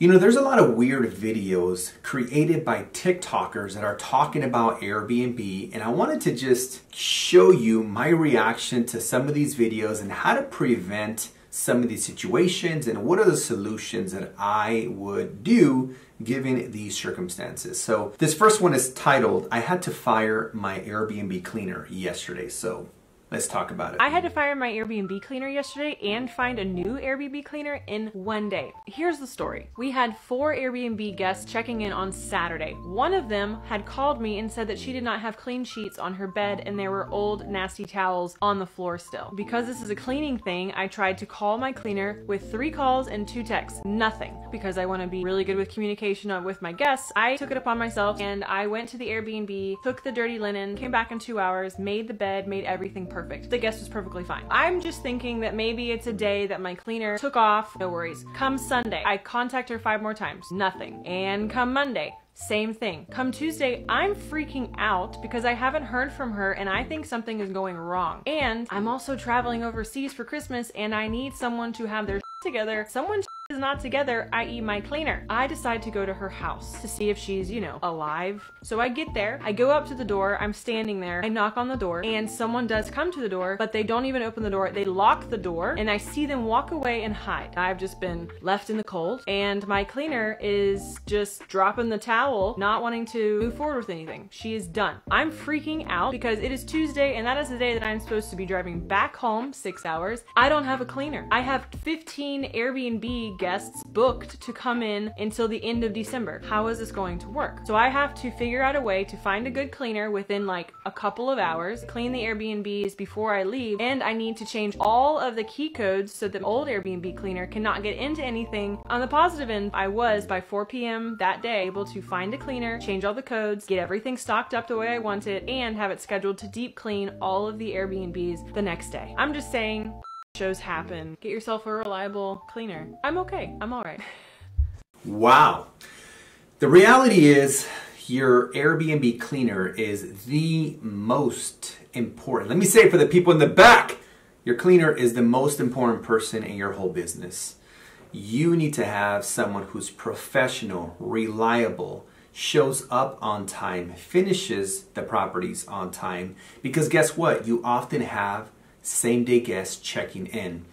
You know, there's a lot of weird videos created by TikTokers that are talking about Airbnb, and I wanted to just show you my reaction to some of these videos and how to prevent some of these situations and what are the solutions that I would do given these circumstances. So this first one is titled, I had to fire my Airbnb cleaner yesterday. So let's talk about it. I had to fire my Airbnb cleaner yesterday and find a new Airbnb cleaner in one day. Here's the story. We had 4 Airbnb guests checking in on Saturday. One of them had called me and said that she did not have clean sheets on her bed and there were old nasty towels on the floor still. Because this is a cleaning thing, I tried to call my cleaner with 3 calls and 2 texts. Nothing. Because I want to be really good with communication with my guests, I took it upon myself and I went to the Airbnb, took the dirty linen, came back in 2 hours, made the bed, made everything perfect. The guest was perfectly fine. I'm just thinking that maybe it's a day that my cleaner took off. No worries. Come Sunday, I contact her 5 more times. Nothing. And come Monday, same thing. Come Tuesday, I'm freaking out because I haven't heard from her and I think something is going wrong. And I'm also traveling overseas for Christmas and I need someone to have their together. Someone's is not together, i.e. my cleaner. I decide to go to her house to see if she's, you know, alive. So I get there, I go up to the door, I'm standing there, I knock on the door, and someone does come to the door, but they don't even open the door. They lock the door, and I see them walk away and hide. I've just been left in the cold, and my cleaner is just dropping the towel, not wanting to move forward with anything. She is done. I'm freaking out because it is Tuesday, and that is the day that I'm supposed to be driving back home 6 hours. I don't have a cleaner. I have 15 Airbnb guests booked to come in until the end of December. How is this going to work? So I have to figure out a way to find a good cleaner within like a couple of hours, clean the Airbnbs before I leave, and I need to change all of the key codes so the old Airbnb cleaner cannot get into anything. On the positive end, I was by 4 p.m. that day able to find a cleaner, change all the codes, get everything stocked up the way I want it, and have it scheduled to deep clean all of the Airbnbs the next day. I'm just saying, shows happen. Get yourself a reliable cleaner. I'm okay. I'm all right. Wow. The reality is your Airbnb cleaner is the most important. Let me say it for the people in the back. Your cleaner is the most important person in your whole business. You need to have someone who's professional, reliable, shows up on time, finishes the properties on time, because guess what? You often have same-day guests checking in.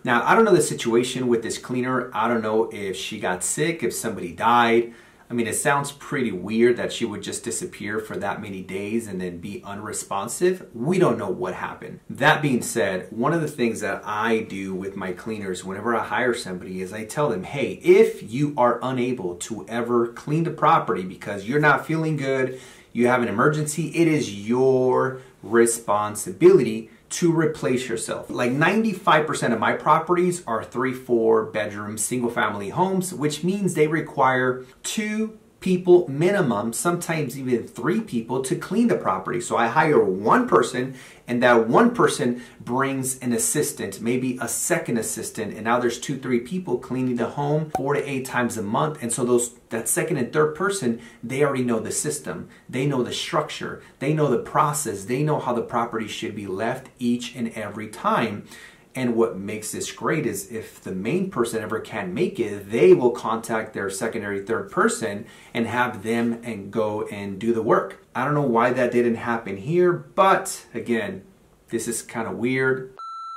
Now, I don't know the situation with this cleaner. I don't know if she got sick, if somebody died. I mean, it sounds pretty weird that she would just disappear for that many days and then be unresponsive. We don't know what happened. That being said, one of the things that I do with my cleaners whenever I hire somebody is I tell them, hey, if you are unable to ever clean the property because you're not feeling good, you have an emergency, it is your responsibility to replace yourself. Like 95% of my properties are 3-4 bedroom single family homes, which means they require 2 people minimum, sometimes even 3 people to clean the property. So I hire one person and that one person brings an assistant, maybe a second assistant, and now there's 2-3 people cleaning the home 4 to 8 times a month. And so that second and third person, they already know the system, they know the structure, they know the process, they know how the property should be left each and every time. And what makes this great is if the main person ever can't make it, they will contact their secondary, third person and have them and go and do the work. I don't know why that didn't happen here, but again, this is kind of weird.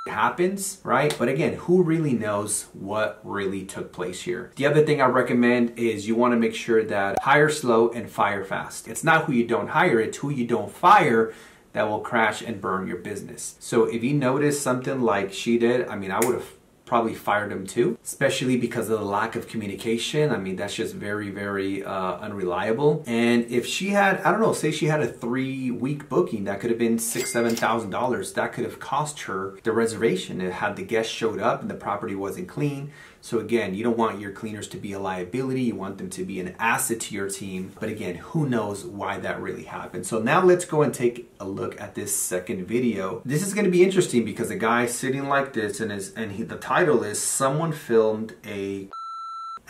It happens, right? But again, who really knows what really took place here? The other thing I recommend is you want to make sure that hire slow and fire fast. It's not who you don't hire, it's who you don't fire that will crash and burn your business. So if you notice something like she did, I mean, I would have probably fired him too, especially because of the lack of communication. I mean, that's just very, very unreliable. And if she had, I don't know, say she had a 3-week booking, that could have been $6,000, $7,000. That could have cost her the reservation had the guest showed up and the property wasn't clean. So again, you don't want your cleaners to be a liability. You want them to be an asset to your team. But again, who knows why that really happened. So now let's go and take a look at this second video. This is going to be interesting because a guy sitting like this and the title is "Someone Filmed a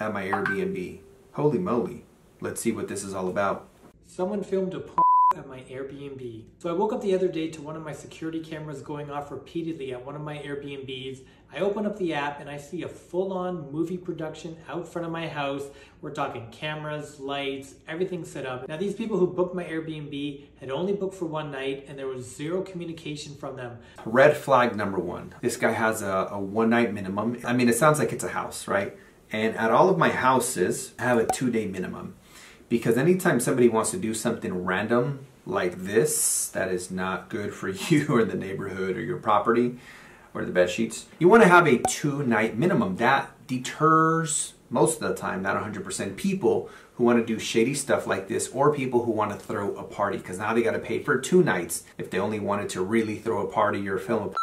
at my Airbnb." Holy moly. Let's see what this is all about. Someone filmed a at my Airbnb. So I woke up the other day to one of my security cameras going off repeatedly at one of my Airbnbs. I open up the app and I see a full-on movie production out front of my house. We're talking cameras, lights, everything set up. Now these people who booked my Airbnb had only booked for one night and there was zero communication from them. Red flag number one. This guy has a one night minimum. I mean, it sounds like it's a house, right? And at all of my houses, I have a 2-day minimum. Because anytime somebody wants to do something random like this, that is not good for you or the neighborhood or your property or the bed sheets, you want to have a 2-night minimum. That deters, most of the time, not 100%, people who want to do shady stuff like this, or people who want to throw a party, because now they got to pay for 2 nights. If they only wanted to really throw a party or film a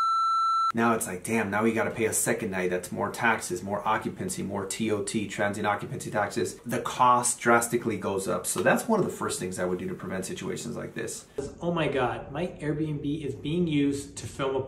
now it's like, damn, now we got to pay a second night. That's more taxes, more occupancy, more TOT, transient occupancy taxes. The cost drastically goes up. So that's one of the first things I would do to prevent situations like this. Oh my God, my Airbnb is being used to film a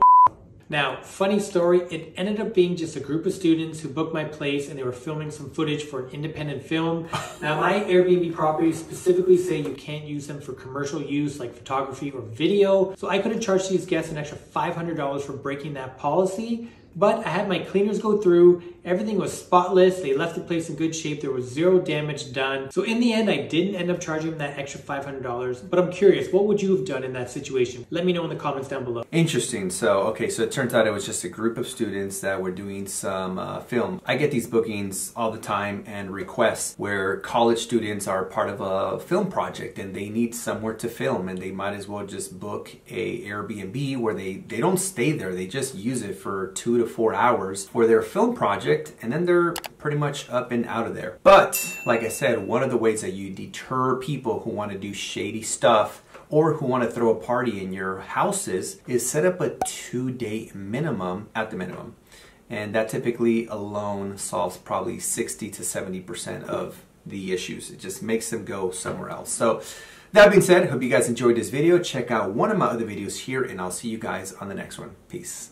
Now, funny story, it ended up being just a group of students who booked my place and they were filming some footage for an independent film. Now, my Airbnb properties specifically say you can't use them for commercial use like photography or video. So I could have charged these guests an extra $500 for breaking that policy. But I had my cleaners go through, everything was spotless, they left the place in good shape, there was zero damage done. So in the end, I didn't end up charging them that extra $500, but I'm curious, what would you have done in that situation? Let me know in the comments down below. Interesting. So, okay, so it turns out it was just a group of students that were doing some film. I get these bookings all the time and requests where college students are part of a film project and they need somewhere to film, and they might as well just book a Airbnb where they don't stay there, they just use it for 2 to 4 hours for their film project, and then they're pretty much up and out of there. But like I said, one of the ways that you deter people who want to do shady stuff or who want to throw a party in your houses is set up a 2-day minimum at the minimum. And that typically alone solves probably 60 to 70% of the issues. It just makes them go somewhere else. So that being said, hope you guys enjoyed this video. Check out one of my other videos here and I'll see you guys on the next one. Peace.